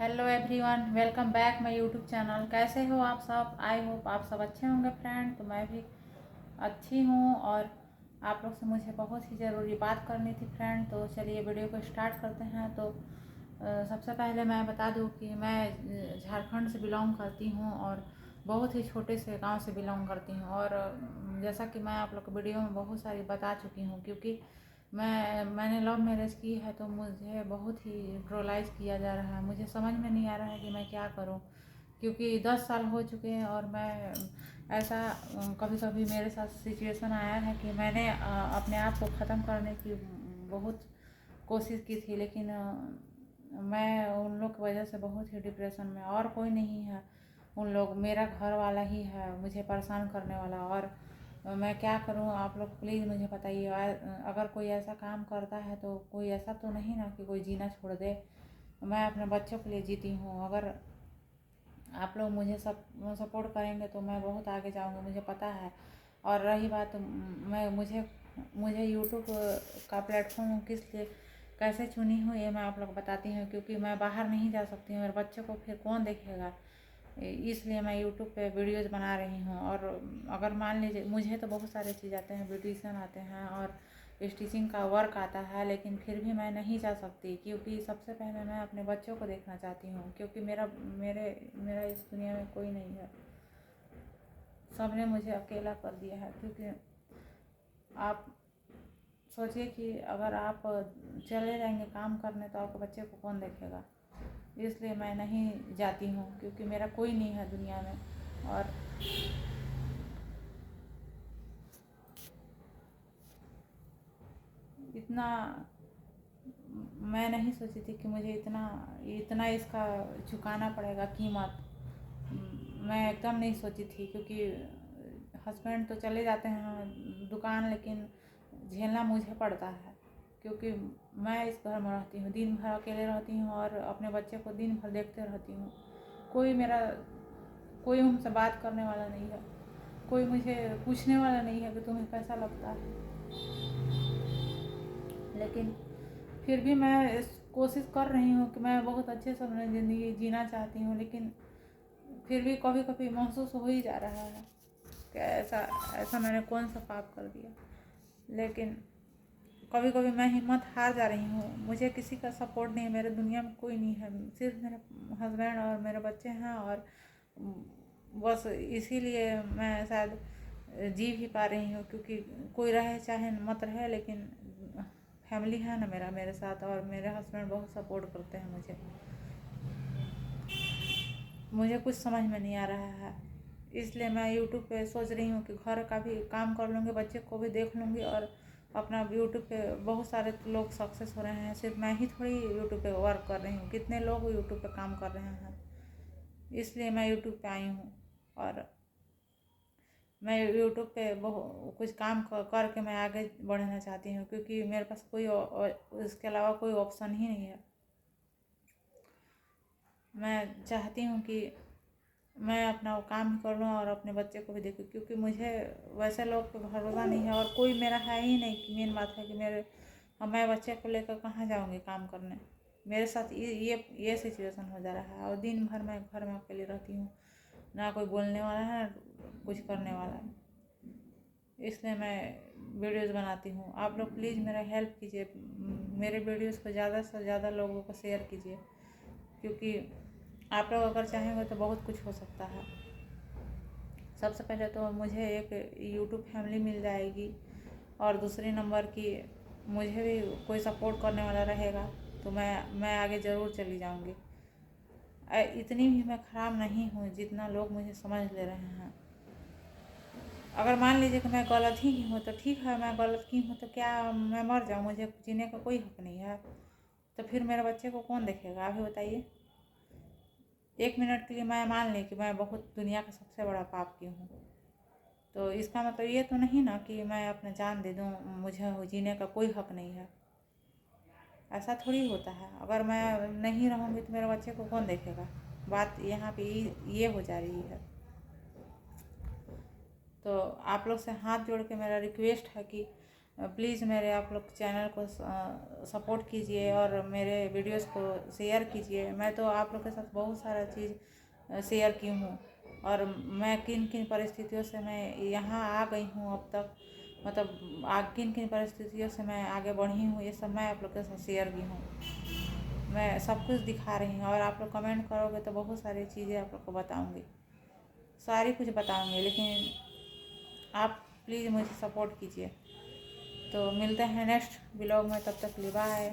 Hello everyone, welcome back my YouTube channel. कैसे हो आप सब? आई होप आप सब अच्छे होंगे फ्रेंड। तो मैं भी अच्छी हूँ और आप लोग से मुझे बहुत ही ज़रूरी बात करनी थी फ्रेंड। तो चलिए वीडियो को स्टार्ट करते हैं। तो सबसे पहले मैं बता दूँ कि मैं झारखंड से बिलोंग करती हूँ और बहुत ही छोटे से गांव से बिलोंग करती हूँ। और जैसा कि मैं आप लोग को वीडियो में बहुत सारी बता चुकी हूँ, क्योंकि मैंने लव मैरिज की है तो मुझे बहुत ही ट्रोलाइज किया जा रहा है। मुझे समझ में नहीं आ रहा है कि मैं क्या करूं, क्योंकि 10 साल हो चुके हैं और मैं ऐसा कभी कभी मेरे साथ सिचुएशन आया है कि मैंने अपने आप को ख़त्म करने की बहुत कोशिश की थी, लेकिन मैं उन लोग की वजह से बहुत ही डिप्रेशन में, और कोई नहीं है। उन लोग, मेरा घर वाला ही है मुझे परेशान करने वाला। और मैं क्या करूं, आप लोग प्लीज़ मुझे बताइए। अगर कोई ऐसा काम करता है तो कोई ऐसा तो नहीं ना कि कोई जीना छोड़ दे। मैं अपने बच्चों के लिए जीती हूँ। अगर आप लोग मुझे सपोर्ट करेंगे तो मैं बहुत आगे जाऊँगी, मुझे पता है। और रही बात, मैं मुझे यूट्यूब का प्लेटफॉर्म किस लिए कैसे चुनी हूँ ये मैं आप लोग को बताती हूँ, क्योंकि मैं बाहर नहीं जा सकती हूँ, मेरे बच्चों को फिर कौन देखेगा। इसलिए मैं यूट्यूब पे वीडियोज़ बना रही हूँ। और अगर मान लीजिए, मुझे तो बहुत सारे चीज़ आते हैं, ब्यूटिशियन आते हैं और स्टिचिंग का वर्क आता है, लेकिन फिर भी मैं नहीं जा सकती, क्योंकि सबसे पहले मैं अपने बच्चों को देखना चाहती हूँ। क्योंकि मेरा इस दुनिया में कोई नहीं है, सबने मुझे अकेला कर दिया है। क्योंकि आप सोचिए कि अगर आप चले जाएंगे काम करने तो आपके बच्चे को कौन देखेगा। इसलिए मैं नहीं जाती हूँ, क्योंकि मेरा कोई नहीं है दुनिया में। और इतना मैं नहीं सोची थी कि मुझे इतना इतना इसका चुकाना पड़ेगा कीमत। मैं एकदम नहीं सोची थी, क्योंकि हस्बैंड तो चले जाते हैं दुकान, लेकिन झेलना मुझे पड़ता है। क्योंकि मैं इस घर में रहती हूँ, दिन भर अकेले रहती हूँ और अपने बच्चे को दिन भर देखते रहती हूँ। कोई हमसे बात करने वाला नहीं है, कोई मुझे पूछने वाला नहीं है कि तुम्हें कैसा लगता है। लेकिन फिर भी मैं इस कोशिश कर रही हूँ कि मैं बहुत अच्छे से अपनी ज़िंदगी जीना चाहती हूँ, लेकिन फिर भी कभी कभी महसूस हो ही जा रहा है कि ऐसा ऐसा मैंने कौन सा पाप कर दिया। लेकिन कभी कभी मैं हिम्मत हार जा रही हूँ। मुझे किसी का सपोर्ट नहीं है, मेरे दुनिया में कोई नहीं है, सिर्फ मेरे हस्बैंड और मेरे बच्चे हैं। और बस इसीलिए मैं शायद जी भी पा रही हूँ, क्योंकि कोई रहे चाहे मत रहे, लेकिन फैमिली है ना मेरे साथ, और मेरे हस्बैंड बहुत सपोर्ट करते हैं मुझे। मुझे कुछ समझ में नहीं आ रहा है, इसलिए मैं यूट्यूब पे सोच रही हूँ कि घर का भी काम कर लूँगी, बच्चे को भी देख लूँगी। और अपना यूट्यूब पे बहुत सारे लोग सक्सेस हो रहे हैं, सिर्फ मैं ही थोड़ी यूट्यूब पे वर्क कर रही हूँ, कितने लोग यूट्यूब पे काम कर रहे हैं। इसलिए मैं यूट्यूब पे आई हूँ और मैं यूट्यूब पे कुछ काम करके मैं आगे बढ़ना चाहती हूँ, क्योंकि मेरे पास कोई इसके अलावा कोई ऑप्शन ही नहीं है। मैं चाहती हूँ कि मैं अपना काम कर लूँ और अपने बच्चे को भी देखूँ, क्योंकि मुझे वैसे लोग पे भरोसा नहीं है और कोई मेरा है ही नहीं। कि मेन बात है कि मैं बच्चे को लेकर कहाँ जाऊँगी काम करने। मेरे साथ ये सिचुएशन हो जा रहा है, और दिन भर मैं घर में अकेली रहती हूँ, ना कोई बोलने वाला है ना कुछ करने वाला है। इसलिए मैं वीडियोस बनाती हूँ। आप लोग प्लीज़ मेरा हेल्प कीजिए, मेरे वीडियोस को ज़्यादा से ज़्यादा लोगों को शेयर कीजिए, क्योंकि आप लोग अगर चाहेंगे तो बहुत कुछ हो सकता है। सबसे पहले तो मुझे एक यूट्यूब फैमिली मिल जाएगी, और दूसरे नंबर की मुझे भी कोई सपोर्ट करने वाला रहेगा, तो मैं आगे ज़रूर चली जाऊंगी। इतनी भी मैं ख़राब नहीं हूँ जितना लोग मुझे समझ ले रहे हैं। अगर मान लीजिए कि मैं गलत ही हूँ तो ठीक है, मैं गलत की हूँ तो क्या मैं मर जाऊँ? मुझे जीने का कोई हक नहीं है, तो फिर मेरे बच्चे को कौन देखेगा? आप ही बताइए। एक मिनट के लिए मैं मान ली कि मैं बहुत दुनिया का सबसे बड़ा पाप की हूँ, तो इसका मतलब ये तो नहीं ना कि मैं अपना जान दे दूँ, मुझे जीने का कोई हक नहीं है। ऐसा थोड़ी होता है। अगर मैं नहीं रहूँगी तो मेरे बच्चे को कौन देखेगा? बात यहाँ पे ये हो जा रही है। तो आप लोग से हाथ जोड़ के मेरा रिक्वेस्ट है कि प्लीज़ मेरे आप लोग चैनल को सपोर्ट कीजिए और मेरे वीडियोस को शेयर कीजिए। मैं तो आप लोग के साथ बहुत सारा चीज़ शेयर की हूँ और मैं किन किन परिस्थितियों से मैं यहाँ आ गई हूँ अब तक, मतलब किन किन परिस्थितियों से मैं आगे बढ़ी हूँ, ये सब मैं आप लोग के साथ शेयर की हूँ। मैं सब कुछ दिखा रही हूँ और आप लोग कमेंट करोगे तो बहुत सारी चीज़ें आप लोग को बताऊँगी, सारी कुछ बताऊँगी, लेकिन आप प्लीज़ मुझे सपोर्ट कीजिए। तो मिलते हैं नेक्स्ट ब्लॉग में, तब तक के लिए बाय।